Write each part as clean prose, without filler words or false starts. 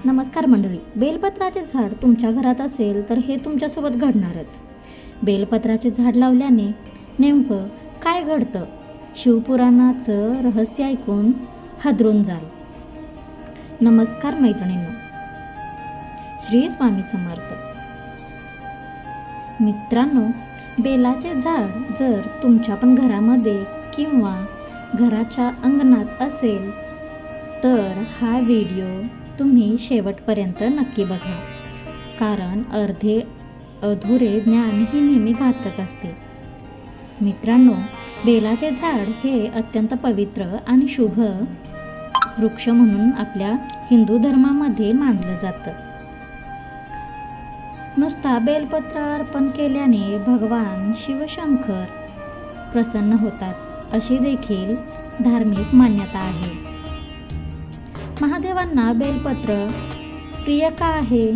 नमस्कार मंडळी. बेलपत्राचे झाड तुमच्या घरात असेल तर हे तुमच्यासोबत घडणारच. बेलपत्राचे झाड लावल्याने नेमकं काय घडतं? शिवपुराणाचं रहस्य ऐकून हादरून जाल. नमस्कार मैत्रिणींनो, श्री स्वामी समर्थ. मित्रांनो, बेलाचे झाड जर तुमच्या पण घरामध्ये किंवा घराच्या अंगणात असेल तर हा व्हिडिओ तुम्ही शेवटपर्यंत नक्की बघा, कारण अर्धे अधुरे ज्ञान ही नेहमी घातक असते. मित्रांनो, बेलाचे झाड हे अत्यंत पवित्र आणि शुभ वृक्ष म्हणून आपल्या हिंदू धर्मामध्ये मानलं जातं. नुसता बेलपत्र अर्पण केल्याने भगवान शिवशंकर प्रसन्न होतात अशी देखील धार्मिक मान्यता आहे. महादेवांना बेलपत्र प्रिय का आहे?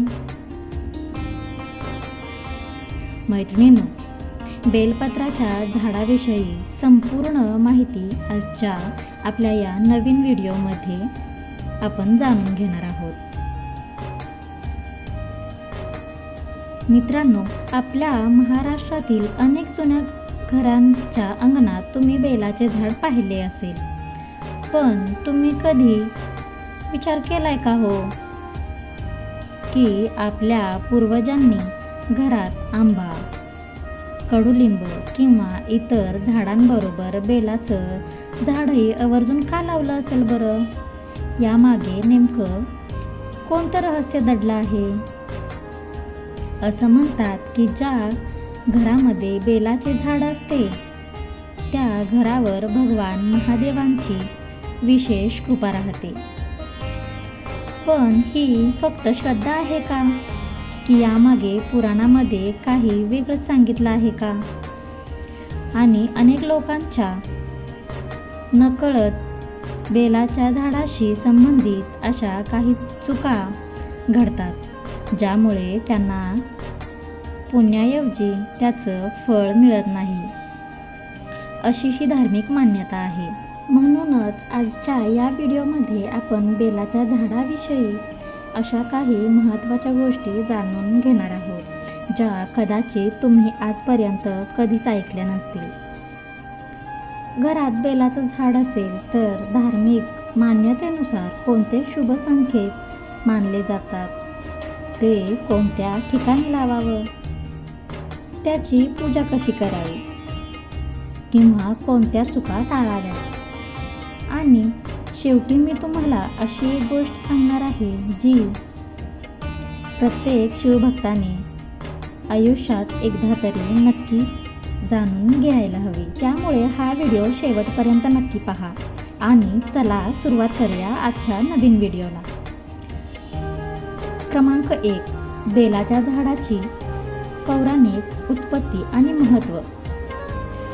मैत्रिणींनो, बेलपत्राच्या झाडाविषयी संपूर्ण माहिती आजच्या आपल्या या नवीन व्हिडिओमध्ये आपण जाणून घेणार आहोत. मित्रांनो, आपल्या महाराष्ट्रातील अनेक जुन्या घरांच्या अंगणात तुम्ही बेलाचे झाड पाहिले असेल, पण तुम्ही कधी विचार केलाय का हो की आपल्या पूर्वजांनी घरात आंबा, कडुलिंब किंवा इतर झाडांबरोबर बेलाचं झाडही आवर्जून का लावलं असेल बरं? यामागे नेमकं कोणतं रहस्य दडलं आहे? असं म्हणतात की ज्या घरामध्ये बेलाचे झाड असते त्या घरावर भगवान महादेवांची विशेष कृपा राहते. पण ही फक्त श्रद्धा आहे का, की यामागे पुराणामध्ये काही वेगळंच सांगितलं आहे का? आणि अनेक लोकांच्या नकळत बेलाच्या झाडाशी संबंधित अशा काही चुका घडतात, ज्यामुळे त्यांना पुण्याऐवजी त्याचं फळ मिळत नाही, अशी ही धार्मिक मान्यता आहे. म्हणूनच आजच्या या व्हिडिओमध्ये आपण बेलाच्या झाडाविषयी अशा काही महत्त्वाच्या गोष्टी जाणून घेणार आहोत, ज्या कदाचित तुम्ही आजपर्यंत कधीच ऐकल्या नसतील. घरात बेलाचं झाड असेल तर धार्मिक मान्यतेनुसार कोणते शुभ संकेत मानले जातात, ते कोणत्या ठिकाणी लावावं, त्याची पूजा कशी करावी किंवा कोणत्या चुका टाळाव्या, आणि शेवटी मी तुम्हाला अशी एक गोष्ट सांगणार आहे जी प्रत्येक शिवभक्ताने आयुष्यात एकदा तरी नक्की जाणून घ्यायला हवी. त्यामुळे हा व्हिडिओ शेवटपर्यंत नक्की पहा. आणि चला सुरुवात करूया आजच्या नवीन व्हिडिओला. क्रमांक 1. बेलाच्या झाडाची पौराणिक उत्पत्ती आणि महत्त्व.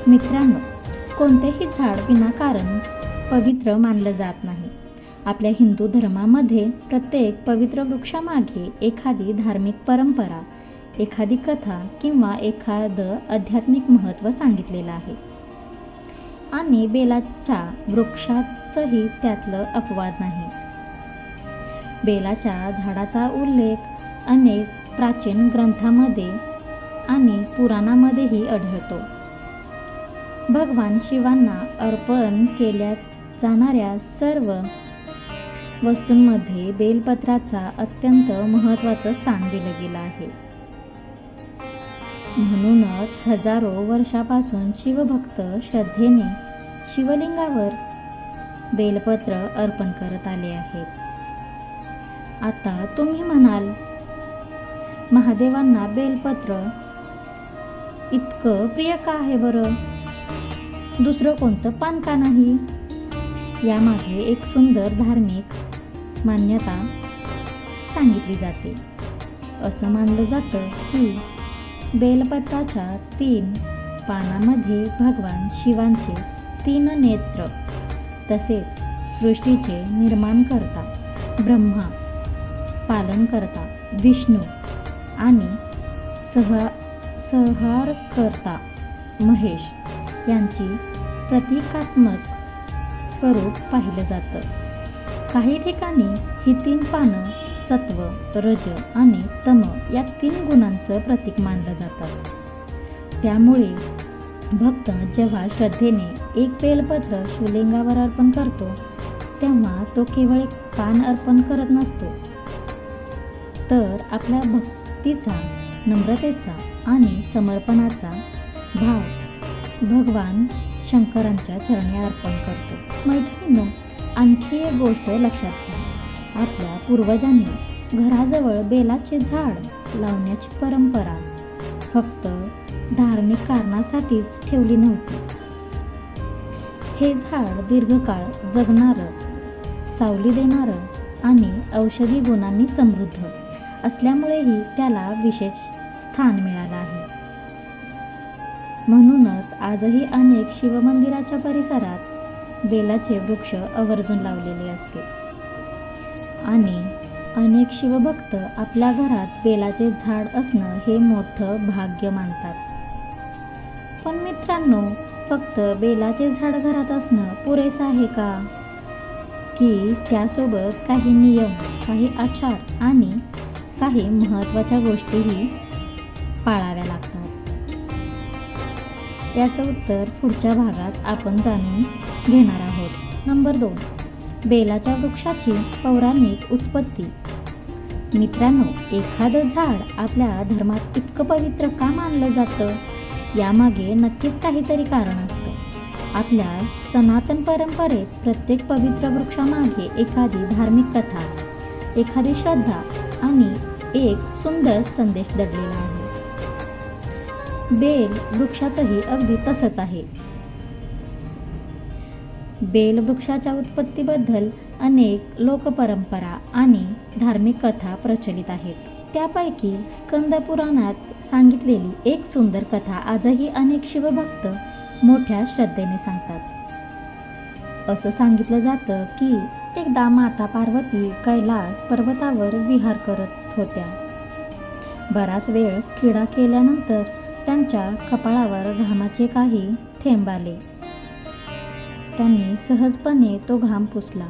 मित्रांनो, कोणतेही झाड विनाकारण पवित्र मानलं जात नाही. आपल्या हिंदू धर्मामध्ये प्रत्येक पवित्र वृक्षामागे एखादी धार्मिक परंपरा, एखादी कथा किंवा एखादं आध्यात्मिक महत्त्व सांगितलेलं आहे. आणि बेलाच्या वृक्षाचंही त्यातलं अपवाद नाही. बेलाच्या झाडाचा उल्लेख अनेक प्राचीन ग्रंथांमध्ये आणि पुराणांमध्येही आढळतो. भगवान शिवांना अर्पण केल्या जाणाऱ्या सर्व वस्तूंमध्ये बेलपत्राचा अत्यंत महत्त्वाचं स्थान दिलं गेलं आहे. म्हणूनच हजारो वर्षापासून शिवभक्त श्रद्धेने शिवलिंगावर बेलपत्र अर्पण करत आले आहेत. आता तुम्ही म्हणाल, महादेवांना बेलपत्र इतकं प्रिय का आहे बरं? दुसरं कोणतं पान का नाही? यामागे एक सुंदर धार्मिक मान्यता सांगितली जाते. असं मानलं जातं की बेलपत्राच्या 3 पानांमध्ये भगवान शिवांचे 3 नेत्र, तसेच सृष्टीचे निर्माणकर्ता ब्रह्मा, पालनकर्ता विष्णू आणि संहारकर्ता महेश यांची प्रतीकात्मक स्वरूप पाहिलं जातं. काही ठिकाणी ही 3 पानं सत्व, रज आणि तम या 3 गुणांचं प्रतीक मानलं जातं. त्यामुळे भक्त जेव्हा श्रद्धेने एक बेलपत्र शिवलिंगावर अर्पण करतो तेव्हा तो केवळ एक पान अर्पण करत नसतो, तर आपल्या भक्तीचा, नम्रतेचा आणि समर्पणाचा भाव भगवान शंकरांच्या चरणी अर्पण करतो. मैत्रिणींनो, आणखी एक गोष्ट लक्षात घ्या. आपल्या पूर्वजांनी घराजवळ बेलाचे झाड लावण्याची परंपरा फक्त धार्मिक कारणासाठीच ठेवली नव्हती. हे झाड दीर्घकाळ जगणारं, सावली देणारं आणि औषधी गुणांनी समृद्ध असल्यामुळेही त्याला विशेष स्थान मिळालं आहे. म्हणूनच आजही अनेक शिवमंदिराच्या परिसरात बेलाचे वृक्ष आवर्जून लावलेले असते आणि अनेक शिवभक्त आपल्या घरात बेलाचे झाड असणं हे मोठं भाग्य मानतात. पण मित्रांनो, फक्त बेलाचे झाड घरात असणं पुरेसं आहे का? की त्यासोबत काही नियम, काही आचार आणि काही महत्त्वाच्या गोष्टीही पाळाव्या लागतात? याचं उत्तर पुढच्या भागात आपण जाणून घेणार आहोत. नंबर 2, बेलाच्या वृक्षाची पौराणिक उत्पत्ती. मित्रांनो, एखादं झाड आपल्या धर्मात इतकं पवित्र का मानलं जातं? यामागे नक्कीच काहीतरी कारण असतं. आपल्या सनातन परंपरेत प्रत्येक पवित्र वृक्षामागे एखादी धार्मिक कथा, एखादी श्रद्धा आणि एक सुंदर संदेश दडलेला आहे. बेल वृक्षाचंही अगदी तसंच आहे. बेल वृक्षाच्या उत्पत्तीबद्दल अनेक लोकपरंपरा आणि धार्मिक कथा प्रचलित आहेत. त्यापैकी स्कंद पुराणात सांगितलेली एक सुंदर कथा आजही अनेक शिवभक्त मोठ्या श्रद्धेने सांगतात. असं सांगितलं जातं की एकदा माता पार्वती कैलास पर्वतावर विहार करत होत्या. बराच वेळ क्रीडा केल्यानंतर त्यांच्या कपाळावर घामाचे काही थेंब आले. त्यांनी सहजपणे तो घाम पुसला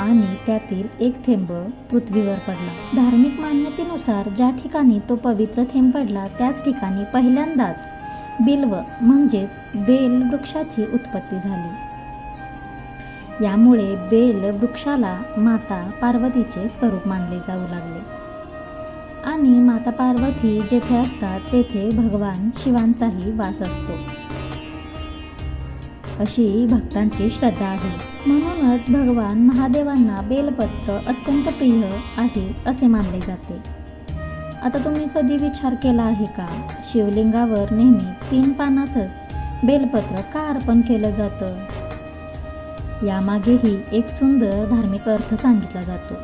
आणि त्यातील एक थेंब पृथ्वीवर पडला. धार्मिक मान्यतेनुसार ज्या ठिकाणी तो पवित्र थेंब पडला त्याच ठिकाणी पहिल्यांदाच बिल्व म्हणजेच बेल वृक्षाची उत्पत्ती झाली. यामुळे बेल वृक्षाला माता पार्वतीचे स्वरूप मानले जाऊ लागले आणि माता पार्वती जेथे असतात तेथे भगवान शिवांचाही वास असतो, अशी भक्तांची श्रद्धा आहे. म्हणूनच भगवान महादेवांना बेलपत्र अत्यंत प्रिय आहे असे मानले जाते. आता तुम्ही कधी विचार केला आहे का, शिवलिंगावर नेहमी 3 पानाचंच बेलपत्र का अर्पण केलं जातं? यामागेही एक सुंदर धार्मिक अर्थ सांगितला जातो.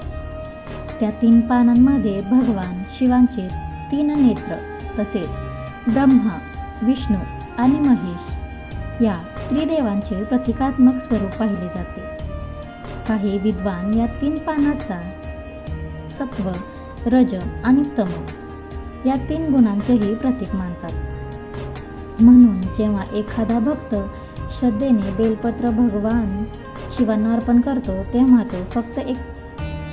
त्या 3 पानांमध्ये भगवान शिवांचे 3 नेत्र तसेच ब्रह्मा, विष्णू आणि महेश या त्रिदेवांचे प्रतिकात्मक स्वरूप पाहिले जाते. काही विद्वान या 3 पानाचा सत्व, रज आणि तम या 3 गुणांचेही प्रतीक मानतात. म्हणून जेव्हा एखादा भक्त श्रद्धेने बेलपत्र भगवान शिवांना अर्पण करतो तेव्हा तो फक्त एक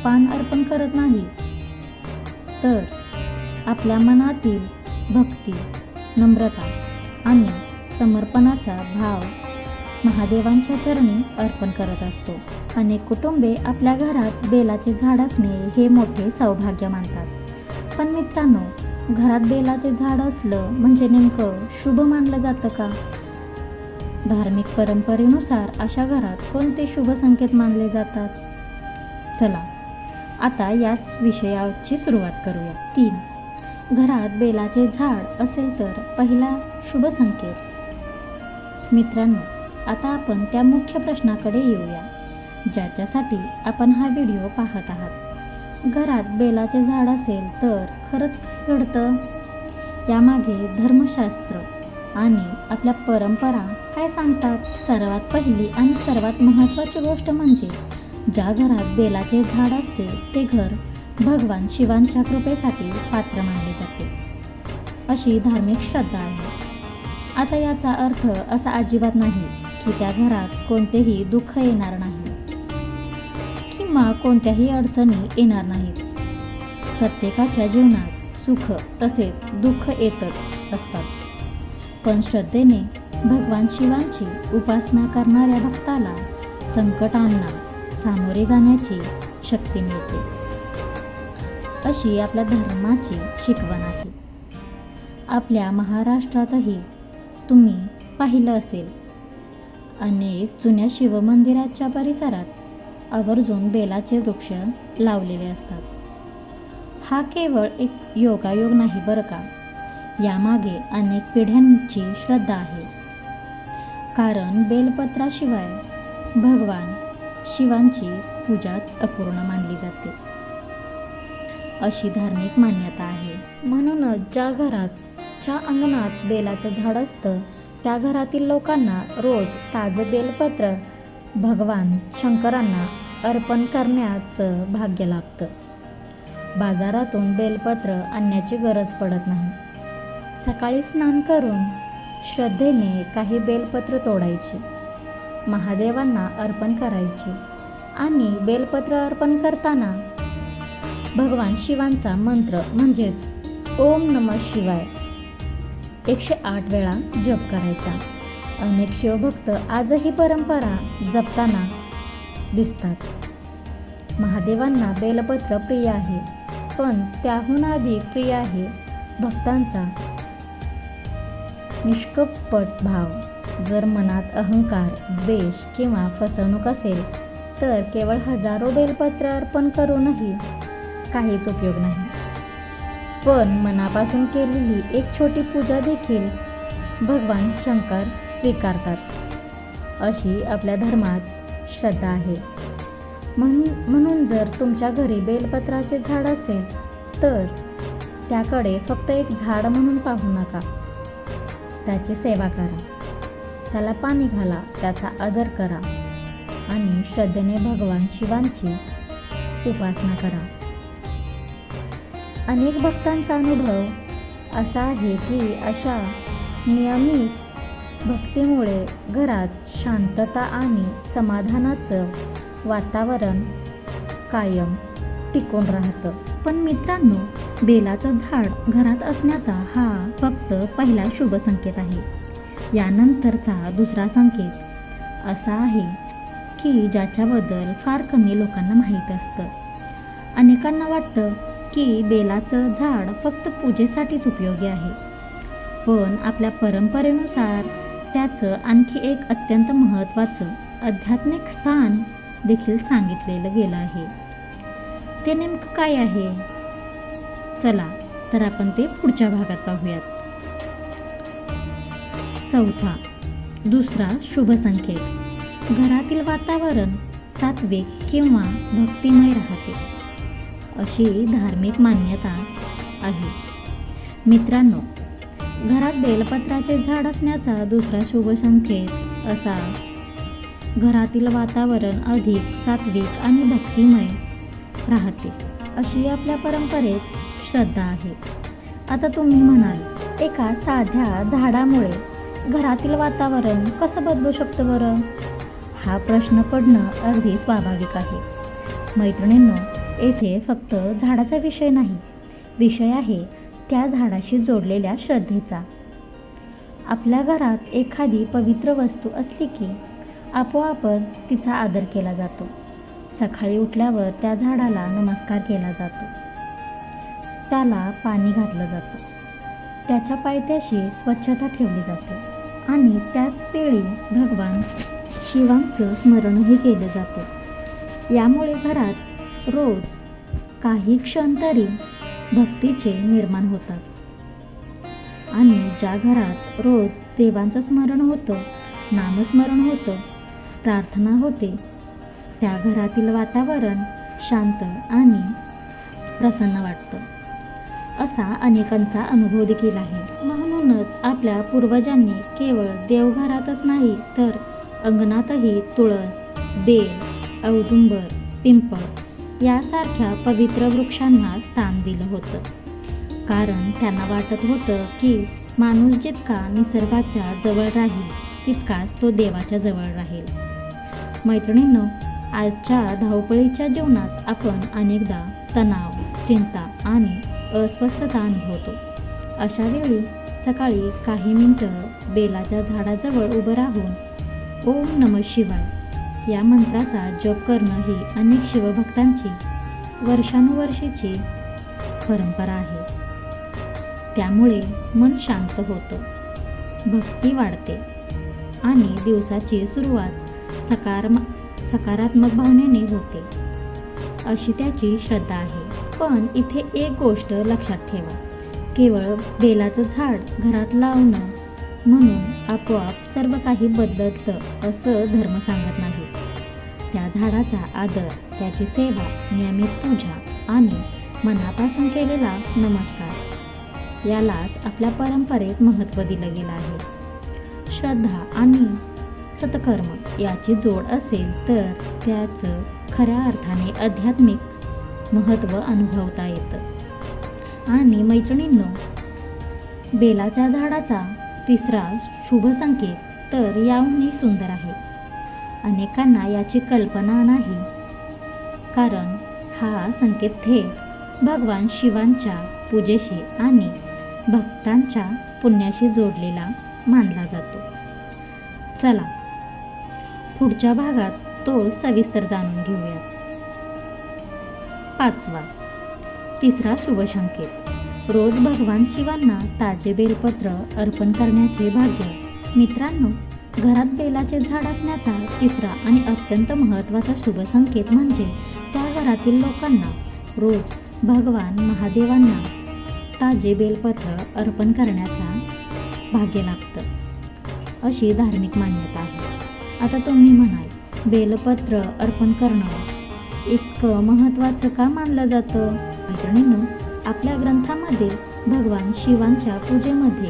पान अर्पण करत नाही, तर आपल्या मनातील भक्ती, नम्रता आणि समर्पणाचा भाव महादेवांच्या चरणी अर्पण करत असतो. अनेक कुटुंबे आपल्या घरात बेलाचे झाड असणे हे मोठे सौभाग्य मानतात. पण मित्रांनो, घरात बेलाचे झाड असलं म्हणजे नेमकं शुभ मानलं जातं का? धार्मिक परंपरेनुसार अशा घरात कोणते शुभ संकेत मानले जातात? चला आता याच विषयाची सुरुवात करूया. 3. घरात बेलाचे झाड असेल तर पहिला शुभ संकेत. मित्रांनो, आता आपण त्या मुख्य प्रश्नाकडे येऊया ज्याच्यासाठी आपण हा व्हिडिओ पाहत आहात. घरात बेलाचे झाड असेल तर खरंच काय घडतं? यामागे धर्मशास्त्र आणि आपल्या परंपरा काय सांगतात? सर्वात पहिली आणि सर्वात महत्त्वाची गोष्ट म्हणजे ज्या घरात बेलाचे झाड असते ते घर भगवान शिवांच्या कृपेसाठी पात्र मानले जाते, अशी धार्मिक श्रद्धा आहे. आता याचा अर्थ असा अजिबात नाही की त्या घरात कोणतेही दुःख येणार नाही किंवा कोणत्याही अडचणी येणार नाहीत. प्रत्येकाच्या जीवनात सुख तसेच दुःख येतच असतात, पण श्रद्धेने भगवान शिवांची उपासना करणाऱ्या भक्ताला संकटांना सामोरे जाण्याची शक्ती मिळते, अशी आपल्या धर्माची शिकवण आहे. आपल्या महाराष्ट्रातही तुम्ही पाहिलं असेल, अनेक जुन्या शिवमंदिराच्या परिसरात आवर्जून बेलाचे वृक्ष लावलेले असतात. हा केवळ एक योगायोग नाही बरं का, यामागे अनेक पिढ्यांची श्रद्धा आहे. कारण बेलपत्राशिवाय भगवान शिवांची पूजाच अपूर्ण मानली जाते, अशी धार्मिक मान्यता आहे. म्हणूनच ज्या अंगणात बेलाचं झाड असतं त्या घरातील लोकांना रोज ताजं बेलपत्र भगवान शंकरांना अर्पण करण्याचं भाग्य लाभतं. बाजारातून बेलपत्र आणण्याची गरज पडत नाही. सकाळी स्नान करून श्रद्धेने काही बेलपत्र तोडायची, महादेवांना अर्पण करायची आणि बेलपत्र अर्पण करताना भगवान शिवांचा मंत्र म्हणजेच ओम नमः शिवाय 108 वेळा जप करायचा. अनेक शिवभक्त आजही परंपरा जपताना दिसतात. महादेवांना बेलपत्र प्रिय आहे, पण त्याहून अधिक प्रिय आहे भक्तांचा निष्कपट भाव. जर मनात अहंकार, द्वेष किंवा फसवणूक असेल तर केवळ हजारो बेलपत्र अर्पण करूनही काहीच उपयोग नाही. पण मनापासून केलेली एक छोटी पूजा देखील भगवान शंकर स्वीकारतात, अशी आपल्या धर्मात श्रद्धा आहे. म्हणून जर तुमच्या घरी बेलपत्राचे झाड असेल तर त्याकडे फक्त एक झाड म्हणून पाहू नका. त्याची सेवा करा, त्याला पाणी घाला, त्याचा आदर करा आणि श्रद्धेने भगवान शिवांची उपासना करा. अनेक भक्तांचा अनुभव असा आहे की अशा नियमित भक्तीमुळे घरात शांतता आणि समाधानाचं वातावरण कायम टिकून राहतं. पण मित्रांनो, बेलाचं झाड घरात असण्याचा हा फक्त पहिला शुभ संकेत आहे. यानंतरचा दुसरा संकेत असा आहे की ज्याच्याबद्दल फार कमी लोकांना माहीत असतं. अनेकांना वाटतं की बेलाचं झाड फक्त पूजेसाठीच उपयोगी आहे, पण आपल्या परंपरेनुसार त्याचं आणखी एक अत्यंत महत्त्वाचं आध्यात्मिक स्थान देखील सांगितलेलं गेलं आहे. ते नेमकं काय आहे? चला तर आपण ते पुढच्या भागात पाहूयात. चौथा, दुसरा शुभ संकेत, घरातील वातावरण सात्विक किंवा भक्तिमय राहते, अशी धार्मिक मान्यता आहे. मित्रांनो, घरात बेलपत्राचे झाड असण्याचा दुसरा शुभ संकेत असा घरातील वातावरण अधिक सात्विक आणि भक्तिमय राहते, अशी आपल्या परंपरेत श्रद्धा आहे. आता तुम्ही म्हणाल, एका साध्या झाडामुळे घरातील वातावरण कसं बदलू शकतं बरं? हा प्रश्न पडणं अगदी स्वाभाविक आहे. मैत्रिणींनो, येथे फक्त झाडाचा विषय नाही, विषय आहे त्या झाडाशी जोडलेल्या श्रद्धेचा. आपल्या घरात एखादी पवित्र वस्तू असली की आपोआपच तिचा आदर केला जातो. सकाळी उठल्यावर त्या झाडाला नमस्कार केला जातो, त्याला पाणी घातलं जातं, त्याच्या पायथ्याशी स्वच्छता ठेवली जाते आणि त्याच वेळी भगवान शिवांचं स्मरणही केलं जातं. यामुळे घरात रोज काही क्षण तरी भक्तीचे निर्माण होतात आणि ज्या घरात रोज देवांचं स्मरण होतं, नामस्मरण होतं, प्रार्थना होते, त्या घरातील वातावरण शांत आणि प्रसन्न वाटतं, असा अनेकांचा अनुभव देखील आहे. म्हणूनच आपल्या पूर्वजांनी केवळ देवघरातच नाही तर अंगणातही तुळस, बेल, औदुंबर, पिंपळ यासारख्या पवित्र वृक्षांना स्थान दिलं होतं. कारण त्यांना वाटत होतं की माणूस जितका निसर्गाच्या जवळ राहील तितकाच तो देवाच्या जवळ राहील. मैत्रिणींनो, आजच्या धावपळीच्या जीवनात आपण अनेकदा तणाव, चिंता आणि अस्वस्थता अनुभवतो. अशा वेळी सकाळी काही मिनिटं बेलाच्या झाडाजवळ उभं राहून ओम नमः शिवाय या मंत्राचा जप करणं ही अनेक शिवभक्तांची वर्षानुवर्षीची परंपरा आहे. त्यामुळे मन शांत होतं, भक्ती वाढते आणि दिवसाची सुरुवात सकारात्मक भावनेने होते, अशी त्याची श्रद्धा आहे. पण इथे एक गोष्ट लक्षात ठेवा, केवळ बेलाचं झाड घरात लावणं म्हणून आपोआप सर्व काही बदलतं असं धर्म सांगत नाही. त्या झाडाचा आदर, त्याची सेवा, नियमित पूजा आणि मनापासून केलेला नमस्कार यालाच आपल्या परंपरेत महत्त्व दिलं गेलं आहे. श्रद्धा आणि सत्कर्म याची जोड असेल तर त्याचं खऱ्या अर्थाने आध्यात्मिक महत्त्व अनुभवता येतं. आणि मैत्रिणींनो, बेलाच्या झाडाचा तिसरा शुभ संकेत तर याहूनही सुंदर आहे. अनेकांना याची कल्पना नाही, कारण हा संकेत थेट भगवान शिवांच्या पूजेशी आणि भक्तांच्या पुण्याशी जोडलेला मानला जातो. चला पुढच्या भागात तो सविस्तर जाणून घेऊयात. 5. तिसरा शुभ संकेत, रोज भगवान शिवांना ताजे बेलपत्र अर्पण करण्याचे भाग्य. मित्रांनो, घरात बेलाचे झाड असण्याचा तिसरा आणि अत्यंत महत्त्वाचा शुभ संकेत म्हणजे त्या घरातील लोकांना रोज भगवान महादेवांना ताजे बेलपत्र अर्पण करण्याचा भाग्य लागतं, अशी धार्मिक मान्यता आहे. आता तुम्ही म्हणाल, बेलपत्र अर्पण करणं इतकं महत्त्वाचं का मानलं जातं? मित्रांनो, आपल्या ग्रंथामध्ये भगवान शिवांच्या पूजेमध्ये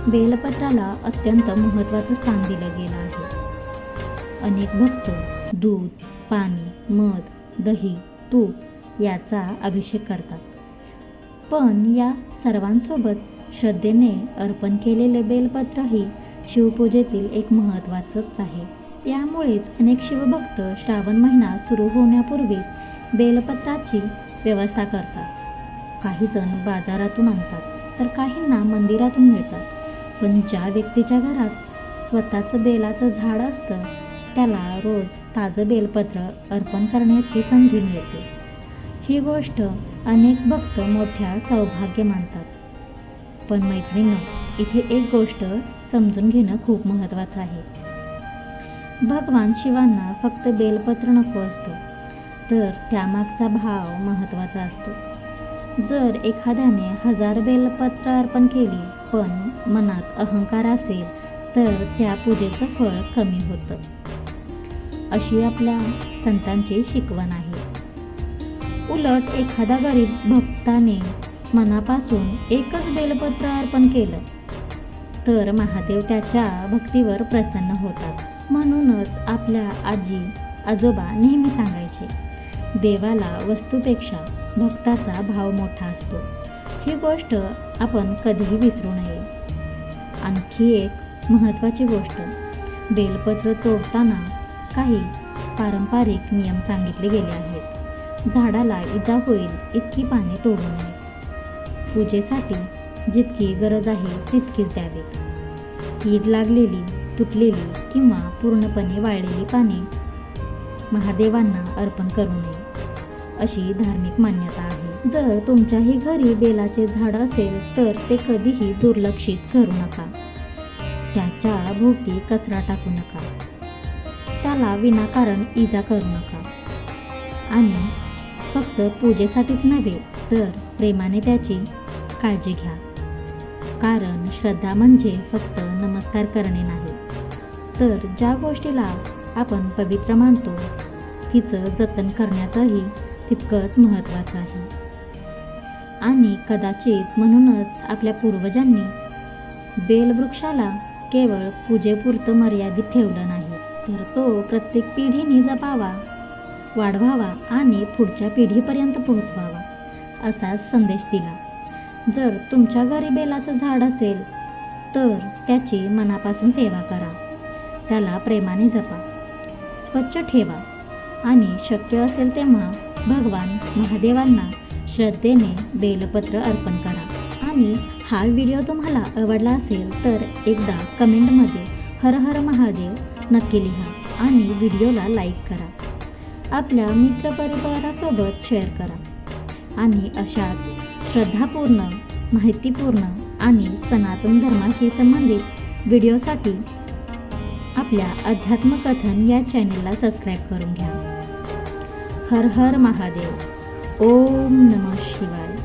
बेलपत्राला अत्यंत महत्त्वाचं स्थान दिलं गेलं आहे. अनेक भक्त दूध, पाणी, मध, दही, तूप याचा अभिषेक करतात. पण या सर्वांसोबत श्रद्धेने अर्पण केलेले बेलपत्रही शिवपूजेतील एक महत्त्वाचंच आहे. यामुळेच अनेक शिवभक्त श्रावण महिना सुरू होण्यापूर्वी बेलपत्राची व्यवस्था करतात. काही जण बाजारातून आणतात, तर काहींना मंदिरातून मिळतात. पण ज्या व्यक्तीच्या घरात स्वतःचं बेलाचं झाड असतं त्याला रोज ताजं बेलपत्र अर्पण करण्याची संधी मिळते. ही गोष्ट अनेक भक्त मोठ्या सौभाग्य मानतात. पण मैत्रिणींनो, इथे एक गोष्ट समजून घेणं खूप महत्त्वाचं आहे. भगवान शिवांना फक्त बेलपत्र नको असतं, तर त्यामागचा भाव महत्त्वाचा असतो. जर एखाद्याने 1000 बेलपत्र अर्पण केली पण मनात अहंकार असेल तर त्या पूजेचं फळ कमी होतं, अशी आपल्या संतांची शिकवण आहे. उलट एखादा गरीब भक्ताने मनापासून एकच बेलपत्र अर्पण केलं तर महादेव त्याच्या भक्तीवर प्रसन्न होतात. म्हणूनच आपल्या आजी आजोबा नेहमी सांगायचे, देवाला वस्तूपेक्षा भक्ताचा भाव मोठा असतो. ही गोष्ट आपण कधीही विसरू नये. आणखी एक महत्त्वाची गोष्ट, बेलपत्र तोडताना काही पारंपरिक नियम सांगितले गेले आहेत. झाडाला इजा होईल इतकी पाने तोडू नये. पूजेसाठी जितकी गरज आहे तितकीच द्यावीत. कीड लागलेली, तुटलेली किंवा पूर्णपणे वाळलेली पाने महादेवांना अर्पण करू नये, अशी धार्मिक मान्यता आहे. जर तुमच्याही घरी बेलाचे झाड असेल तर ते कधीही दुर्लक्षित करू नका. त्याच्या भोवती कचरा टाकू नका. त्याला विनाकारण इजा करू नका. आणि फक्त पूजेसाठीच नव्हे तर प्रेमाने त्याची काळजी घ्या. कारण श्रद्धा म्हणजे फक्त नमस्कार करणे नाही, तर ज्या गोष्टीला आपण पवित्र मानतो तिचं जतन करण्याचंही तितकंच महत्त्वाचं आहे. आणि कदाचित म्हणूनच आपल्या पूर्वजांनी बेलवृक्षाला केवळ पूजेपुरतं मर्यादित ठेवलं नाही, तर तो प्रत्येक पिढीने जपावा, वाढवावा आणि पुढच्या पिढीपर्यंत पोहोचवावा, असा संदेश दिला. जर तुमच्या घरी बेलाचं झाड असेल तर त्याची मनापासून सेवा करा. त्याला प्रेमाने जपा, स्वच्छ ठेवा आणि शक्य असेल तेव्हा भगवान महादेवांना श्रद्धेने बेलपत्र अर्पण करा। आणि हा व्हिडिओ तुम्हाला आवडला असेल तर एकदा कमेंटमध्ये हर हर महादेव नक्की लिहा आणि व्हिडिओला लाईक करा। आपल्या मित्रपरिवारासोबत शेअर करा आणि अशाच श्रद्धापूर्ण, माहितीपूर्ण आणि सनातन धर्माशी संबंधित व्हिडिओसाठी आपल्या अध्यात्म कथन या चॅनेलला सबस्क्राईब करून घ्या। हर हर महादेव। ओम नमः शिवाय।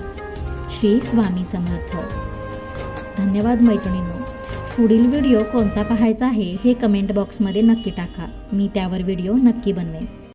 श्री स्वामी समर्थ। धन्यवाद मैत्रिणींनो। पुढील व्हिडिओ कोणता पाहायचा आहे हे कमेंट बॉक्समध्ये नक्की टाका, मी त्यावर व्हिडिओ नक्की बनवेन।